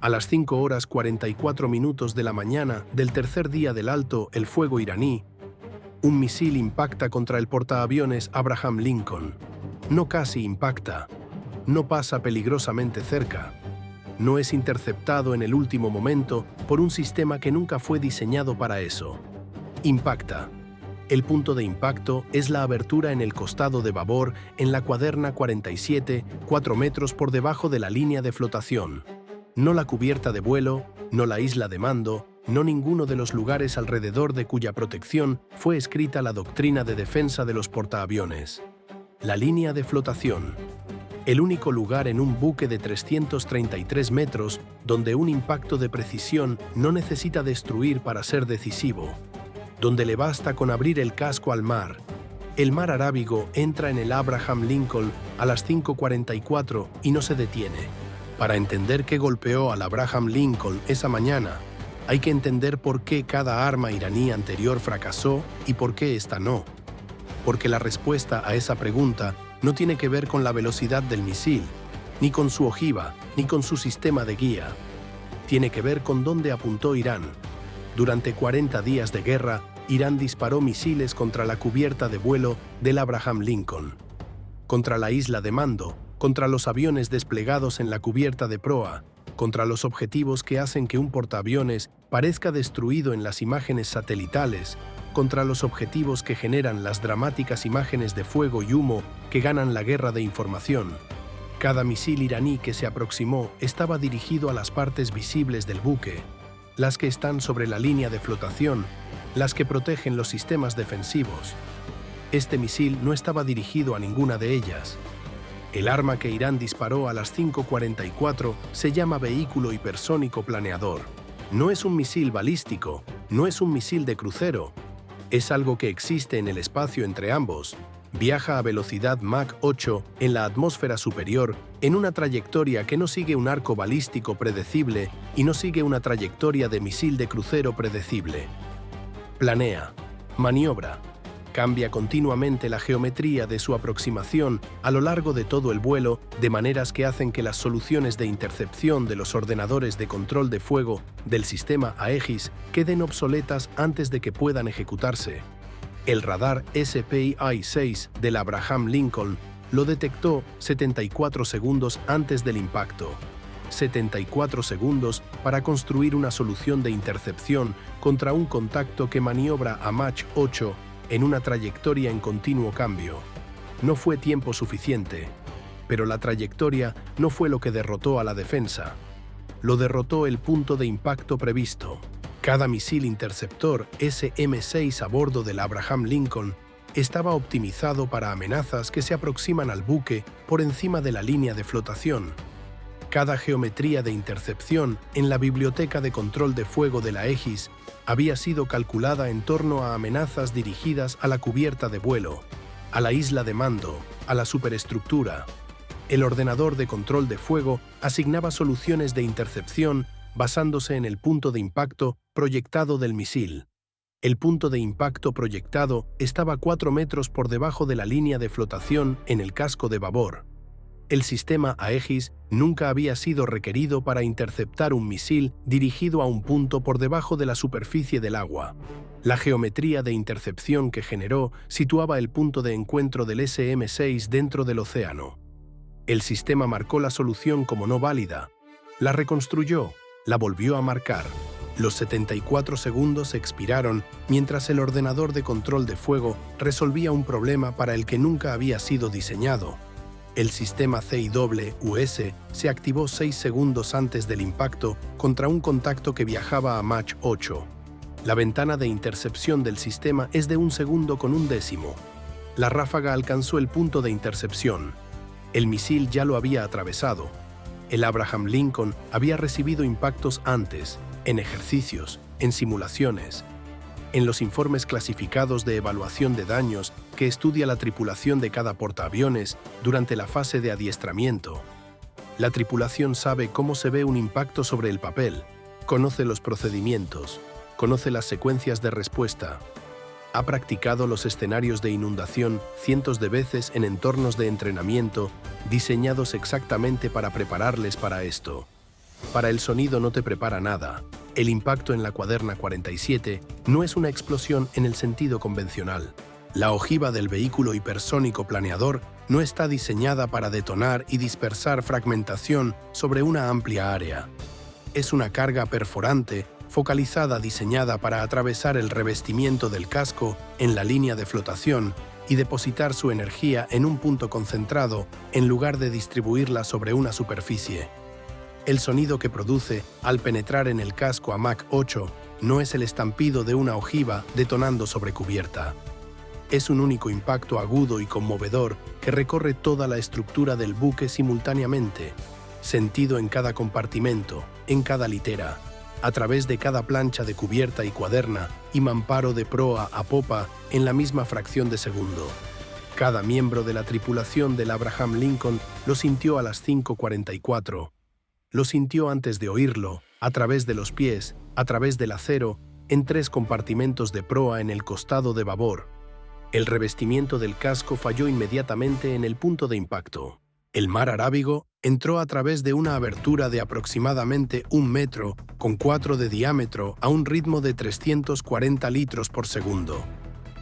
A las 5:44 de la mañana del tercer día del alto el fuego iraní, un misil impacta contra el portaaviones Abraham Lincoln. No casi impacta, no pasa peligrosamente cerca, no es interceptado en el último momento por un sistema que nunca fue diseñado para eso. Impacta. El punto de impacto es la abertura en el costado de babor en la cuaderna 47, 4 metros por debajo de la línea de flotación. No la cubierta de vuelo, no la isla de mando, no ninguno de los lugares alrededor de cuya protección fue escrita la doctrina de defensa de los portaaviones. La línea de flotación. El único lugar en un buque de 333 metros donde un impacto de precisión no necesita destruir para ser decisivo. Donde le basta con abrir el casco al mar. El mar Arábigo entra en el Abraham Lincoln a las 5:44 y no se detiene. Para entender qué golpeó al Abraham Lincoln esa mañana, hay que entender por qué cada arma iraní anterior fracasó y por qué esta no. Porque la respuesta a esa pregunta no tiene que ver con la velocidad del misil, ni con su ojiva, ni con su sistema de guía. Tiene que ver con dónde apuntó Irán. Durante 40 días de guerra, Irán disparó misiles contra la cubierta de vuelo del Abraham Lincoln, contra la isla de mando, contra los aviones desplegados en la cubierta de proa, contra los objetivos que hacen que un portaaviones parezca destruido en las imágenes satelitales, contra los objetivos que generan las dramáticas imágenes de fuego y humo que ganan la guerra de información. Cada misil iraní que se aproximó estaba dirigido a las partes visibles del buque, las que están sobre la línea de flotación, las que protegen los sistemas defensivos. Este misil no estaba dirigido a ninguna de ellas. El arma que Irán disparó a las 5:44 se llama vehículo hipersónico planeador. No es un misil balístico, no es un misil de crucero. Es algo que existe en el espacio entre ambos. Viaja a velocidad Mach 8 en la atmósfera superior en una trayectoria que no sigue un arco balístico predecible y no sigue una trayectoria de misil de crucero predecible. Planea, maniobra, cambia continuamente la geometría de su aproximación a lo largo de todo el vuelo de maneras que hacen que las soluciones de intercepción de los ordenadores de control de fuego del sistema Aegis queden obsoletas antes de que puedan ejecutarse. El radar SPI-6 del Abraham Lincoln lo detectó 74 segundos antes del impacto. 74 segundos para construir una solución de intercepción contra un contacto que maniobra a Mach 8 en una trayectoria en continuo cambio. No fue tiempo suficiente, pero la trayectoria no fue lo que derrotó a la defensa. Lo derrotó el punto de impacto previsto. Cada misil interceptor SM-6 a bordo del Abraham Lincoln estaba optimizado para amenazas que se aproximan al buque por encima de la línea de flotación. Cada geometría de intercepción en la biblioteca de control de fuego de la Aegis había sido calculada en torno a amenazas dirigidas a la cubierta de vuelo, a la isla de mando, a la superestructura. El ordenador de control de fuego asignaba soluciones de intercepción basándose en el punto de impacto proyectado del misil. El punto de impacto proyectado estaba 4 metros por debajo de la línea de flotación en el casco de babor. El sistema Aegis nunca había sido requerido para interceptar un misil dirigido a un punto por debajo de la superficie del agua. La geometría de intercepción que generó situaba el punto de encuentro del SM-6 dentro del océano. El sistema marcó la solución como no válida. La reconstruyó, la volvió a marcar. Los 74 segundos expiraron mientras el ordenador de control de fuego resolvía un problema para el que nunca había sido diseñado. El sistema CIWS se activó 6 segundos antes del impacto contra un contacto que viajaba a Mach 8. La ventana de intercepción del sistema es de 1 segundo con 1/10. La ráfaga alcanzó el punto de intercepción. El misil ya lo había atravesado. El Abraham Lincoln había recibido impactos antes, en ejercicios, en simulaciones, en los informes clasificados de evaluación de daños que estudia la tripulación de cada portaaviones durante la fase de adiestramiento. La tripulación sabe cómo se ve un impacto sobre el papel, conoce los procedimientos, conoce las secuencias de respuesta. Ha practicado los escenarios de inundación cientos de veces en entornos de entrenamiento diseñados exactamente para prepararles para esto. Para el sonido no te prepara nada. El impacto en la cuaderna 47 no es una explosión en el sentido convencional. La ojiva del vehículo hipersónico planeador no está diseñada para detonar y dispersar fragmentación sobre una amplia área. Es una carga perforante, focalizada diseñada para atravesar el revestimiento del casco en la línea de flotación y depositar su energía en un punto concentrado en lugar de distribuirla sobre una superficie. El sonido que produce al penetrar en el casco a Mach 8 no es el estampido de una ojiva detonando sobre cubierta. Es un único impacto agudo y conmovedor que recorre toda la estructura del buque simultáneamente, sentido en cada compartimento, en cada litera, a través de cada plancha de cubierta y cuaderna y mamparo de proa a popa en la misma fracción de segundo. Cada miembro de la tripulación del Abraham Lincoln lo sintió a las 5:44. Lo sintió antes de oírlo, a través de los pies, a través del acero, en 3 compartimentos de proa en el costado de babor. El revestimiento del casco falló inmediatamente en el punto de impacto. El mar Arábigo entró a través de una abertura de aproximadamente 1 metro con 4 de diámetro a un ritmo de 340 litros por segundo.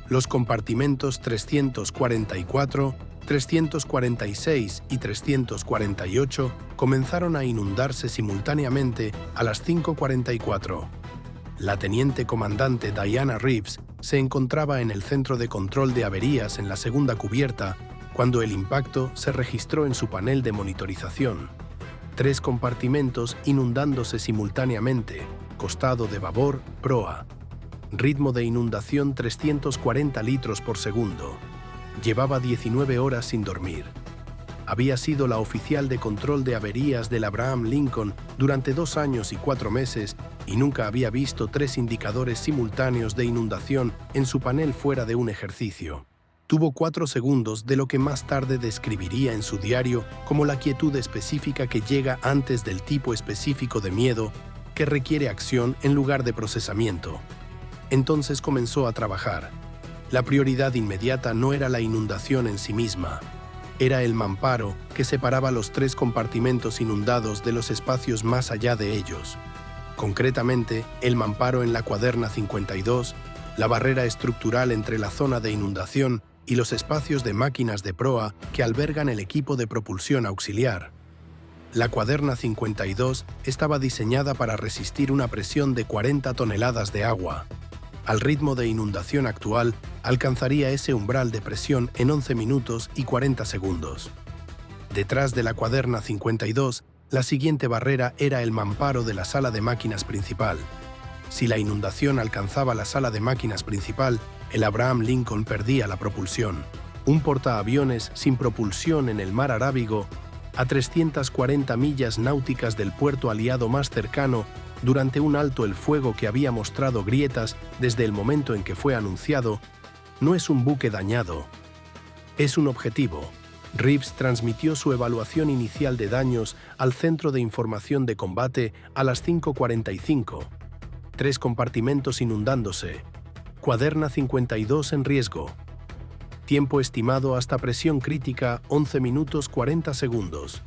Los compartimentos 344, 346 y 348 comenzaron a inundarse simultáneamente a las 5:44. La teniente comandante Diana Reeves se encontraba en el centro de control de averías en la segunda cubierta cuando el impacto se registró en su panel de monitorización. 3 compartimentos inundándose simultáneamente, costado de babor, proa. Ritmo de inundación 340 litros por segundo. Llevaba 19 horas sin dormir. Había sido la oficial de control de averías del Abraham Lincoln durante 2 años y 4 meses y nunca había visto 3 indicadores simultáneos de inundación en su panel fuera de un ejercicio. Tuvo 4 segundos de lo que más tarde describiría en su diario como la quietud específica que llega antes del tipo específico de miedo que requiere acción en lugar de procesamiento. Entonces comenzó a trabajar. La prioridad inmediata no era la inundación en sí misma. Era el mamparo que separaba los 3 compartimentos inundados de los espacios más allá de ellos. Concretamente, el mamparo en la cuaderna 52, la barrera estructural entre la zona de inundación y los espacios de máquinas de proa que albergan el equipo de propulsión auxiliar. La cuaderna 52 estaba diseñada para resistir una presión de 40 toneladas de agua. Al ritmo de inundación actual, alcanzaría ese umbral de presión en 11 minutos y 40 segundos. Detrás de la cuaderna 52, la siguiente barrera era el mamparo de la sala de máquinas principal. Si la inundación alcanzaba la sala de máquinas principal, el Abraham Lincoln perdía la propulsión. Un portaaviones sin propulsión en el mar Arábigo, a 340 millas náuticas del puerto aliado más cercano, durante un alto el fuego que había mostrado grietas desde el momento en que fue anunciado, no es un buque dañado. Es un objetivo. Reeves transmitió su evaluación inicial de daños al Centro de Información de Combate a las 5:45. 3 compartimentos inundándose. Cuaderna 52 en riesgo. Tiempo estimado hasta presión crítica 11 minutos 40 segundos.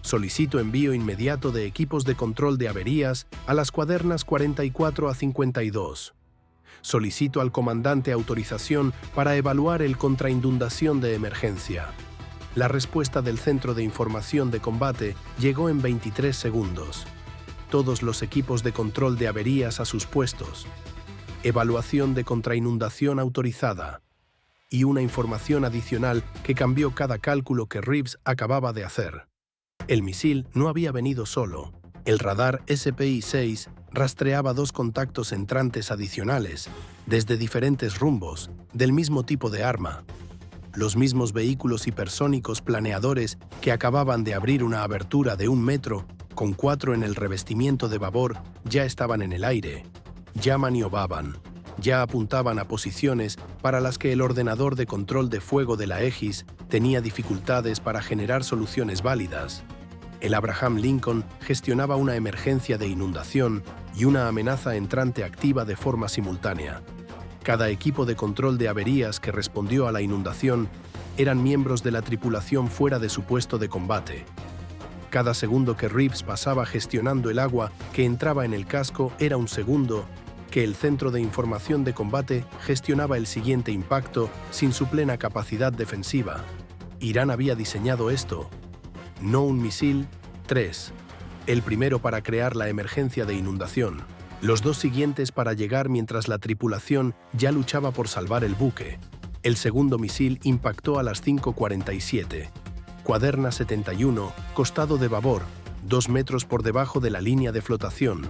Solicito envío inmediato de equipos de control de averías a las cuadernas 44 a 52. Solicito al comandante autorización para evaluar el contrainundación de emergencia. La respuesta del Centro de Información de Combate llegó en 23 segundos. Todos los equipos de control de averías a sus puestos. Evaluación de contrainundación autorizada. Y una información adicional que cambió cada cálculo que Reeves acababa de hacer. El misil no había venido solo. El radar SPI-6 rastreaba 2 contactos entrantes adicionales, desde diferentes rumbos, del mismo tipo de arma. Los mismos vehículos hipersónicos planeadores que acababan de abrir una abertura de 1 metro, con 4 en el revestimiento de babor, ya estaban en el aire. Ya maniobraban. Ya apuntaban a posiciones para las que el ordenador de control de fuego de la Aegis tenía dificultades para generar soluciones válidas. El Abraham Lincoln gestionaba una emergencia de inundación y una amenaza entrante activa de forma simultánea. Cada equipo de control de averías que respondió a la inundación eran miembros de la tripulación fuera de su puesto de combate. Cada segundo que Reeves pasaba gestionando el agua que entraba en el casco era un segundo que el Centro de Información de Combate gestionaba el siguiente impacto sin su plena capacidad defensiva. Irán había diseñado esto. No un misil. 3. El primero para crear la emergencia de inundación. Los dos siguientes para llegar mientras la tripulación ya luchaba por salvar el buque. El segundo misil impactó a las 5:47. Cuaderna 71, costado de babor, 2 metros por debajo de la línea de flotación.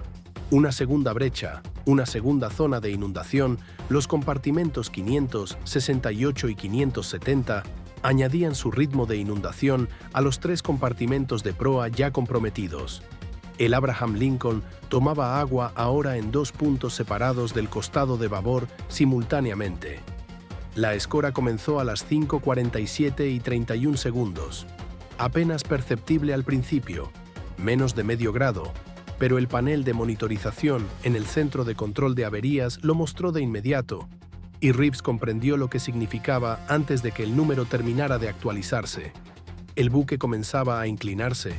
Una segunda brecha, una segunda zona de inundación, los compartimentos 568 y 570 añadían su ritmo de inundación a los 3 compartimentos de proa ya comprometidos. El Abraham Lincoln tomaba agua ahora en 2 puntos separados del costado de babor simultáneamente. La escora comenzó a las 5:47 y 31 segundos. Apenas perceptible al principio, menos de medio grado, pero el panel de monitorización en el centro de control de averías lo mostró de inmediato, y Reeves comprendió lo que significaba antes de que el número terminara de actualizarse. El buque comenzaba a inclinarse.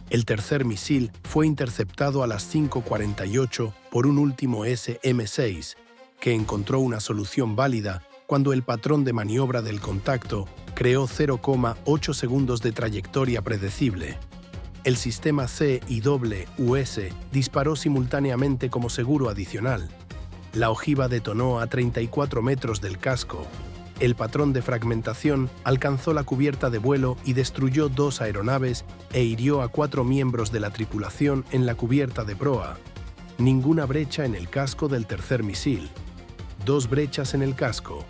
El tercer misil fue interceptado a las 5:48 por un último SM-6, que encontró una solución válida cuando el patrón de maniobra del contacto creó 0,8 segundos de trayectoria predecible. El sistema CIWS disparó simultáneamente como seguro adicional. La ojiva detonó a 34 metros del casco. El patrón de fragmentación alcanzó la cubierta de vuelo y destruyó 2 aeronaves e hirió a 4 miembros de la tripulación en la cubierta de proa. Ninguna brecha en el casco del tercer misil. 2 brechas en el casco.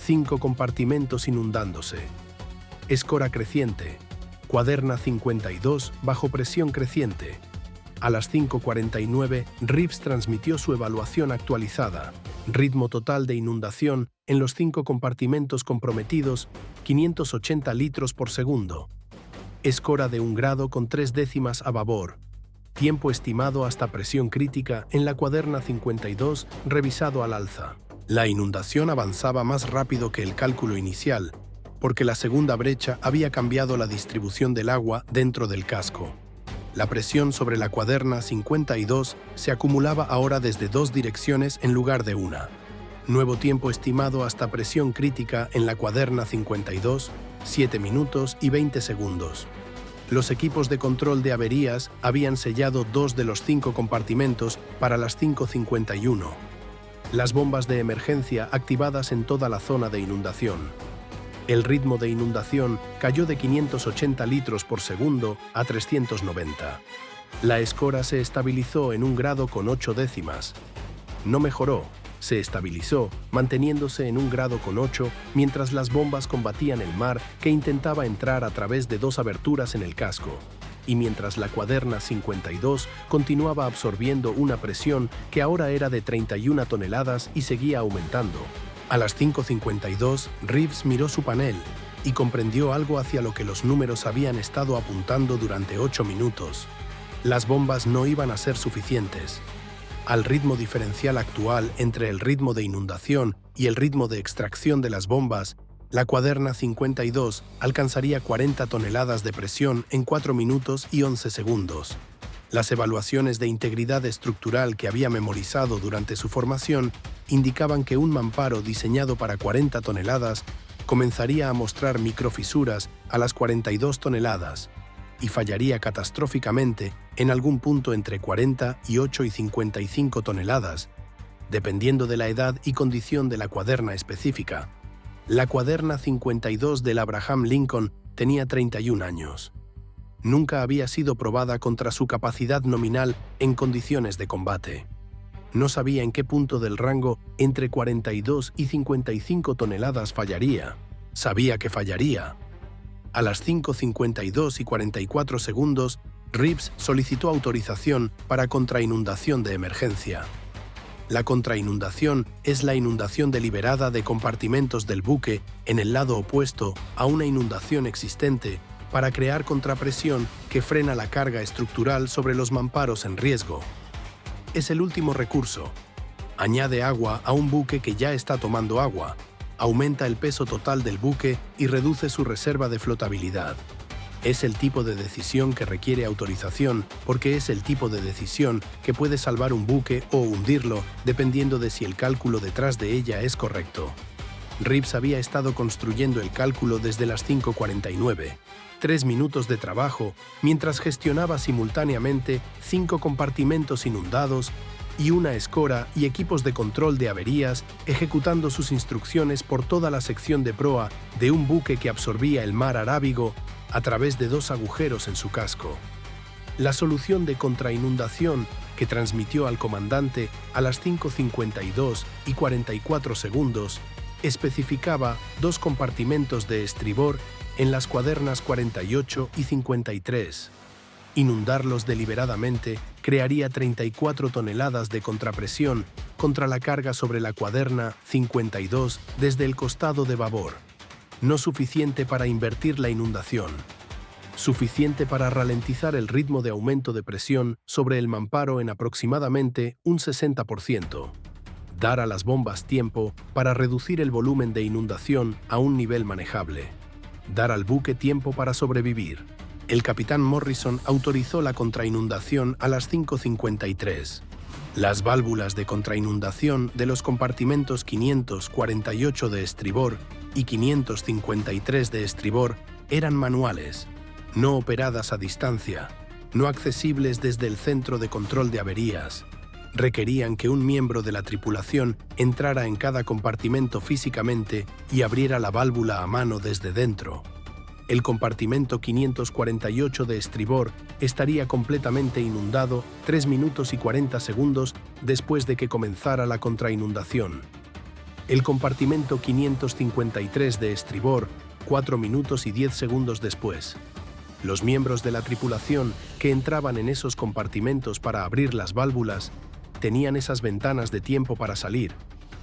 5 compartimentos inundándose. Escora creciente. Cuaderna 52 bajo presión creciente. A las 5:49, Reeves transmitió su evaluación actualizada. Ritmo total de inundación en los 5 compartimentos comprometidos, 580 litros por segundo. Escora de 1 grado con 3 décimas a babor. Tiempo estimado hasta presión crítica en la cuaderna 52, revisado al alza. La inundación avanzaba más rápido que el cálculo inicial, porque la segunda brecha había cambiado la distribución del agua dentro del casco. La presión sobre la cuaderna 52 se acumulaba ahora desde 2 direcciones en lugar de una. Nuevo tiempo estimado hasta presión crítica en la cuaderna 52, 7 minutos y 20 segundos. Los equipos de control de averías habían sellado 2 de los 5 compartimentos para las 5:51. Las bombas de emergencia activadas en toda la zona de inundación. El ritmo de inundación cayó de 580 litros por segundo a 390. La escora se estabilizó en 1 grado con 8 décimas. No mejoró, se estabilizó, manteniéndose en 1 grado con 8 mientras las bombas combatían el mar que intentaba entrar a través de 2 aberturas en el casco, y mientras la cuaderna 52 continuaba absorbiendo una presión que ahora era de 31 toneladas y seguía aumentando. A las 5:52, Reeves miró su panel y comprendió algo hacia lo que los números habían estado apuntando durante 8 minutos. Las bombas no iban a ser suficientes. Al ritmo diferencial actual entre el ritmo de inundación y el ritmo de extracción de las bombas, la cuaderna 52 alcanzaría 40 toneladas de presión en 4 minutos y 11 segundos. Las evaluaciones de integridad estructural que había memorizado durante su formación indicaban que un mamparo diseñado para 40 toneladas comenzaría a mostrar microfisuras a las 42 toneladas y fallaría catastróficamente en algún punto entre 48 y 55 toneladas, dependiendo de la edad y condición de la cuaderna específica. La cuaderna 52 del Abraham Lincoln tenía 31 años. Nunca había sido probada contra su capacidad nominal en condiciones de combate. No sabía en qué punto del rango entre 42 y 55 toneladas fallaría. Sabía que fallaría. A las 5:52 y 44 segundos, Reeves solicitó autorización para contrainundación de emergencia. La contrainundación es la inundación deliberada de compartimentos del buque en el lado opuesto a una inundación existente para crear contrapresión que frena la carga estructural sobre los mamparos en riesgo. Es el último recurso. Añade agua a un buque que ya está tomando agua, aumenta el peso total del buque y reduce su reserva de flotabilidad. Es el tipo de decisión que requiere autorización porque es el tipo de decisión que puede salvar un buque o hundirlo dependiendo de si el cálculo detrás de ella es correcto. Reeves había estado construyendo el cálculo desde las 5:49, 3 minutos de trabajo, mientras gestionaba simultáneamente 5 compartimentos inundados y una escora y equipos de control de averías, ejecutando sus instrucciones por toda la sección de proa de un buque que absorbía el mar Arábigo a través de 2 agujeros en su casco. La solución de contrainundación que transmitió al comandante a las 5:52 y 44 segundos especificaba 2 compartimentos de estribor en las cuadernas 48 y 53. Inundarlos deliberadamente crearía 34 toneladas de contrapresión contra la carga sobre la cuaderna 52 desde el costado de babor. No suficiente para invertir la inundación. Suficiente para ralentizar el ritmo de aumento de presión sobre el mamparo en aproximadamente un 60%. Dar a las bombas tiempo para reducir el volumen de inundación a un nivel manejable. Dar al buque tiempo para sobrevivir. El capitán Morrison autorizó la contrainundación a las 5:53. Las válvulas de contrainundación de los compartimentos 548 de estribor y 553 de estribor eran manuales, no operadas a distancia, no accesibles desde el centro de control de averías. Requerían que un miembro de la tripulación entrara en cada compartimento físicamente y abriera la válvula a mano desde dentro. El compartimento 548 de estribor estaría completamente inundado 3 minutos y 40 segundos después de que comenzara la contrainundación. El compartimento 553 de estribor 4 minutos y 10 segundos después. Los miembros de la tripulación que entraban en esos compartimentos para abrir las válvulas tenían esas ventanas de tiempo para salir.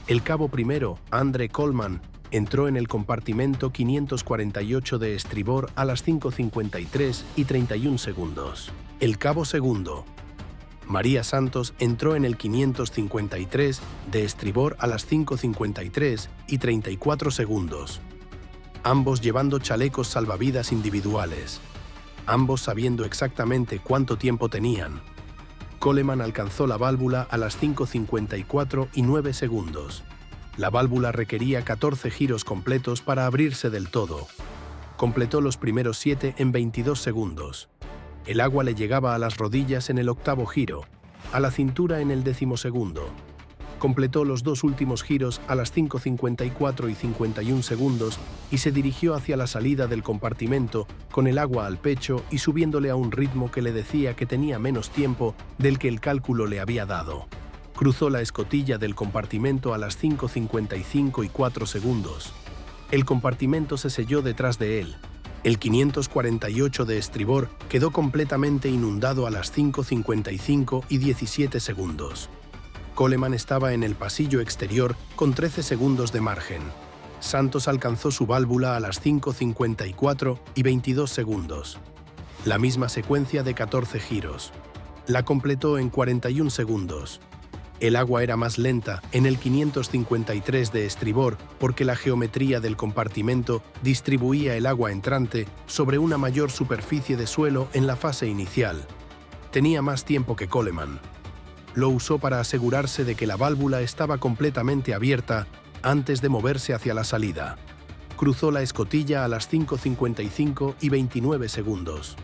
El cabo primero, Andre Coleman, entró en el compartimento 548 de estribor a las 5:53 y 31 segundos. El cabo segundo, María Santos, entró en el 553 de estribor a las 5:53 y 34 segundos. Ambos llevando chalecos salvavidas individuales. Ambos sabiendo exactamente cuánto tiempo tenían. Coleman alcanzó la válvula a las 5:54 y 9 segundos. La válvula requería 14 giros completos para abrirse del todo. Completó los primeros 7 en 22 segundos. El agua le llegaba a las rodillas en el 8º giro, a la cintura en el 12º. Completó los 2 últimos giros a las 5:54 y 51 segundos y se dirigió hacia la salida del compartimento con el agua al pecho y subiéndole a un ritmo que le decía que tenía menos tiempo del que el cálculo le había dado. Cruzó la escotilla del compartimento a las 5:55 y 4 segundos. El compartimento se selló detrás de él. El 548 de estribor quedó completamente inundado a las 5:55 y 17 segundos. Coleman estaba en el pasillo exterior con 13 segundos de margen. Santos alcanzó su válvula a las 5:54 y 22 segundos. La misma secuencia de 14 giros. La completó en 41 segundos. El agua era más lenta en el 553 de estribor porque la geometría del compartimento distribuía el agua entrante sobre una mayor superficie de suelo en la fase inicial. Tenía más tiempo que Coleman. Lo usó para asegurarse de que la válvula estaba completamente abierta antes de moverse hacia la salida. Cruzó la escotilla a las 5:55 y 29 segundos.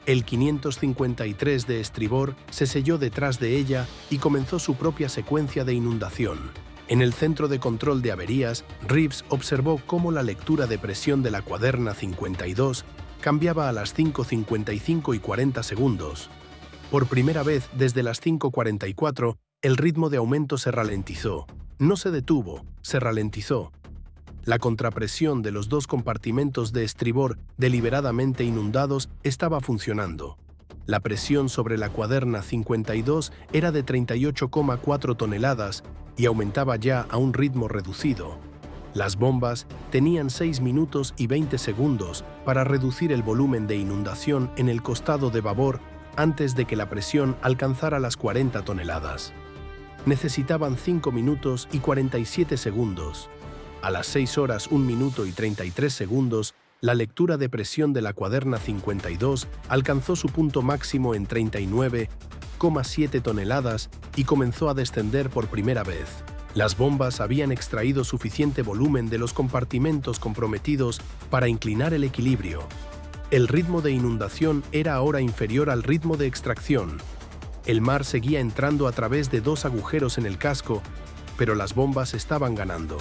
El 553 de estribor se selló detrás de ella y comenzó su propia secuencia de inundación. En el centro de control de averías, Reeves observó cómo la lectura de presión de la cuaderna 52 cambiaba a las 5:55 y 40 segundos. Por primera vez desde las 5:44, el ritmo de aumento se ralentizó. No se detuvo, se ralentizó. La contrapresión de los 2 compartimentos de estribor deliberadamente inundados estaba funcionando. La presión sobre la cuaderna 52 era de 38,4 toneladas y aumentaba ya a un ritmo reducido. Las bombas tenían 6 minutos y 20 segundos para reducir el volumen de inundación en el costado de babor antes de que la presión alcanzara las 40 toneladas. Necesitaban 5 minutos y 47 segundos. A las 6 horas 1 minuto y 33 segundos, La lectura de presión de la cuaderna 52 alcanzó su punto máximo en 39,7 toneladas y comenzó a descender por primera vez. Las bombas habían extraído suficiente volumen de los compartimentos comprometidos para inclinar el equilibrio. El ritmo de inundación era ahora inferior al ritmo de extracción. El mar seguía entrando a través de 2 agujeros en el casco, pero las bombas estaban ganando.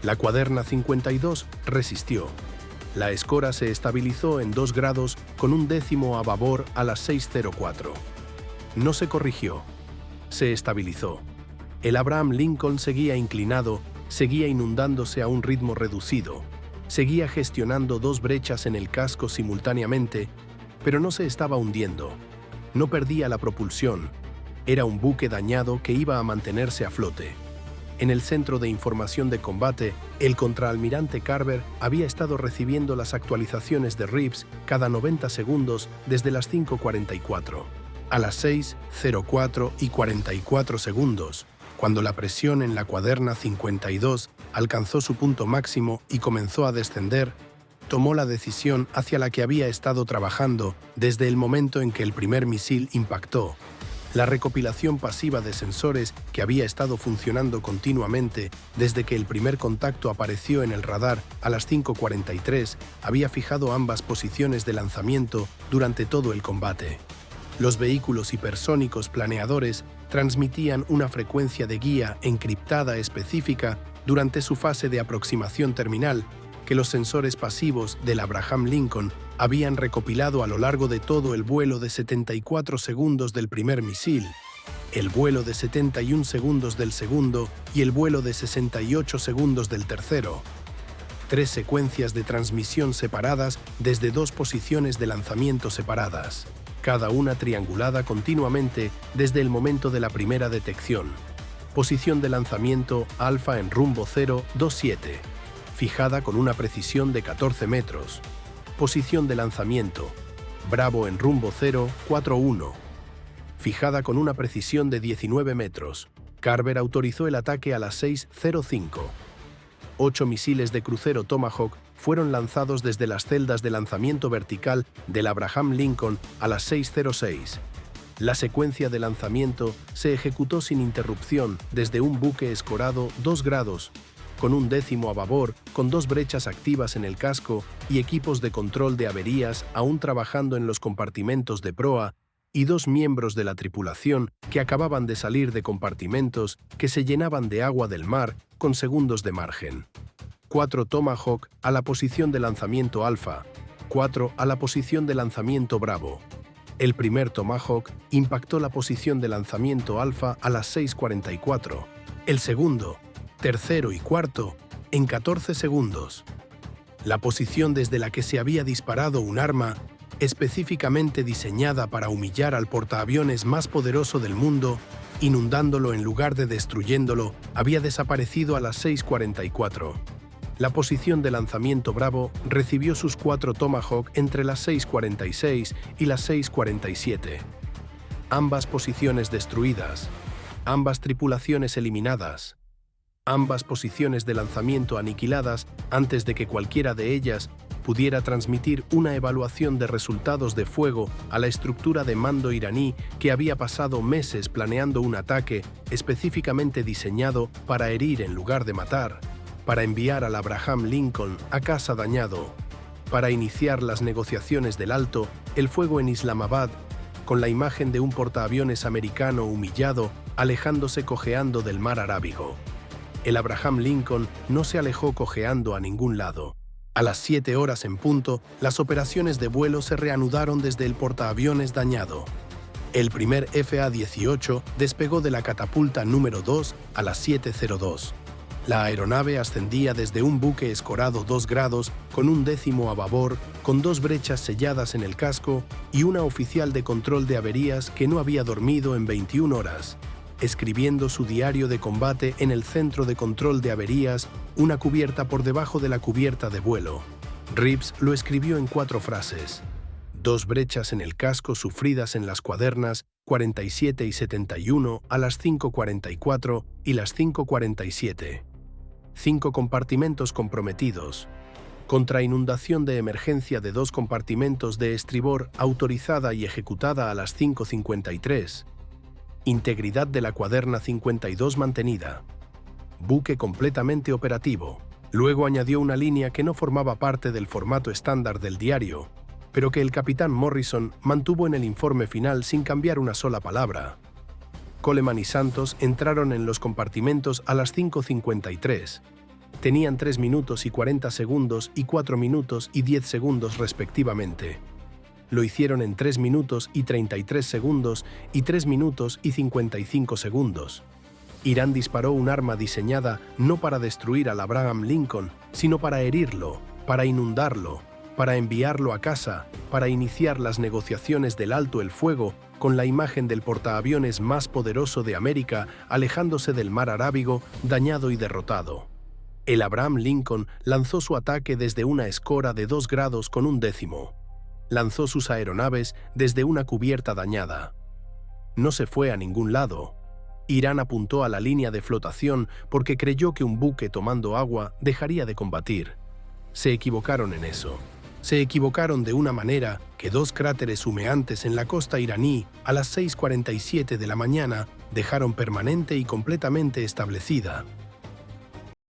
La cuaderna 52 resistió. La escora se estabilizó en 2 grados con 1/10 a babor a las 6:04. No se corrigió. Se estabilizó. El Abraham Lincoln seguía inclinado, seguía inundándose a un ritmo reducido, seguía gestionando 2 brechas en el casco simultáneamente, pero no se estaba hundiendo. No perdía la propulsión. Era un buque dañado que iba a mantenerse a flote. En el centro de información de combate, el contraalmirante Carver había estado recibiendo las actualizaciones de Reeves cada 90 segundos desde las 5:44. A las 6:04 y 44 segundos, cuando la presión en la cuaderna 52 alcanzó su punto máximo y comenzó a descender, tomó la decisión hacia la que había estado trabajando desde el momento en que el primer misil impactó. La recopilación pasiva de sensores que había estado funcionando continuamente desde que el primer contacto apareció en el radar a las 5:43 había fijado ambas posiciones de lanzamiento durante todo el combate. Los vehículos hipersónicos planeadores transmitían una frecuencia de guía encriptada específica durante su fase de aproximación terminal que los sensores pasivos del Abraham Lincoln habían recopilado a lo largo de todo el vuelo de 74 segundos del primer misil, el vuelo de 71 segundos del segundo y el vuelo de 68 segundos del tercero. 3 secuencias de transmisión separadas desde 2 posiciones de lanzamiento separadas, cada una triangulada continuamente desde el momento de la primera detección. Posición de lanzamiento alfa en rumbo 027, fijada con una precisión de 14 metros. Posición de lanzamiento Bravo en rumbo 041, fijada con una precisión de 19 metros. Carver autorizó el ataque a las 6:05. 8 misiles de crucero Tomahawk fueron lanzados desde las celdas de lanzamiento vertical del Abraham Lincoln a las 6:06. La secuencia de lanzamiento se ejecutó sin interrupción desde un buque escorado 2 grados, con 1/10 a babor, con 2 brechas activas en el casco y equipos de control de averías aún trabajando en los compartimentos de proa y 2 miembros de la tripulación que acababan de salir de compartimentos que se llenaban de agua del mar con segundos de margen. 4 Tomahawk a la posición de lanzamiento alfa, 4 a la posición de lanzamiento bravo. El primer Tomahawk impactó la posición de lanzamiento alfa a las 6:44. El segundo, tercero y cuarto en 14 segundos. La posición desde la que se había disparado un arma específicamente diseñada para humillar al portaaviones más poderoso del mundo, inundándolo en lugar de destruyéndolo, había desaparecido a las 6:44. La posición de lanzamiento Bravo recibió sus 4 Tomahawk entre las 6:46 y las 6:47. Ambas posiciones destruidas, ambas tripulaciones eliminadas, ambas posiciones de lanzamiento aniquiladas antes de que cualquiera de ellas pudiera transmitir una evaluación de resultados de fuego a la estructura de mando iraní que había pasado meses planeando un ataque específicamente diseñado para herir en lugar de matar, para enviar al Abraham Lincoln a casa dañado, para iniciar las negociaciones del alto el fuego en Islamabad, con la imagen de un portaaviones americano humillado alejándose cojeando del mar Arábigo. El Abraham Lincoln no se alejó cojeando a ningún lado. A las 7 horas en punto, las operaciones de vuelo se reanudaron desde el portaaviones dañado. El primer FA-18 despegó de la catapulta número 2 a las 7:02. La aeronave ascendía desde un buque escorado 2 grados con 1/10 a babor, con 2 brechas selladas en el casco y una oficial de control de averías que no había dormido en 21 horas, escribiendo su diario de combate en el centro de control de averías, una cubierta por debajo de la cubierta de vuelo. Reeves lo escribió en 4 frases. 2 brechas en el casco sufridas en las cuadernas 47 y 71 a las 5:44 y las 5:47. 5 compartimentos comprometidos. Contra inundación de emergencia de 2 compartimentos de estribor autorizada y ejecutada a las 5:53. Integridad de la cuaderna 52 mantenida. Buque completamente operativo. Luego añadió una línea que no formaba parte del formato estándar del diario, pero que el capitán Morrison mantuvo en el informe final sin cambiar una sola palabra. Coleman y Santos entraron en los compartimentos a las 5:53. Tenían 3 minutos y 40 segundos y 4 minutos y 10 segundos respectivamente. Lo hicieron en 3 minutos y 33 segundos y 3 minutos y 55 segundos. Irán disparó un arma diseñada no para destruir al Abraham Lincoln, sino para herirlo, para inundarlo, para enviarlo a casa, para iniciar las negociaciones del alto el fuego con la imagen del portaaviones más poderoso de América alejándose del mar Arábigo, dañado y derrotado. El Abraham Lincoln lanzó su ataque desde una escora de 2 grados con 1/10. Lanzó sus aeronaves desde una cubierta dañada. No se fue a ningún lado. Irán apuntó a la línea de flotación porque creyó que un buque tomando agua dejaría de combatir. Se equivocaron en eso. Se equivocaron de una manera que 2 cráteres humeantes en la costa iraní a las 6:47 de la mañana dejaron permanente y completamente establecida.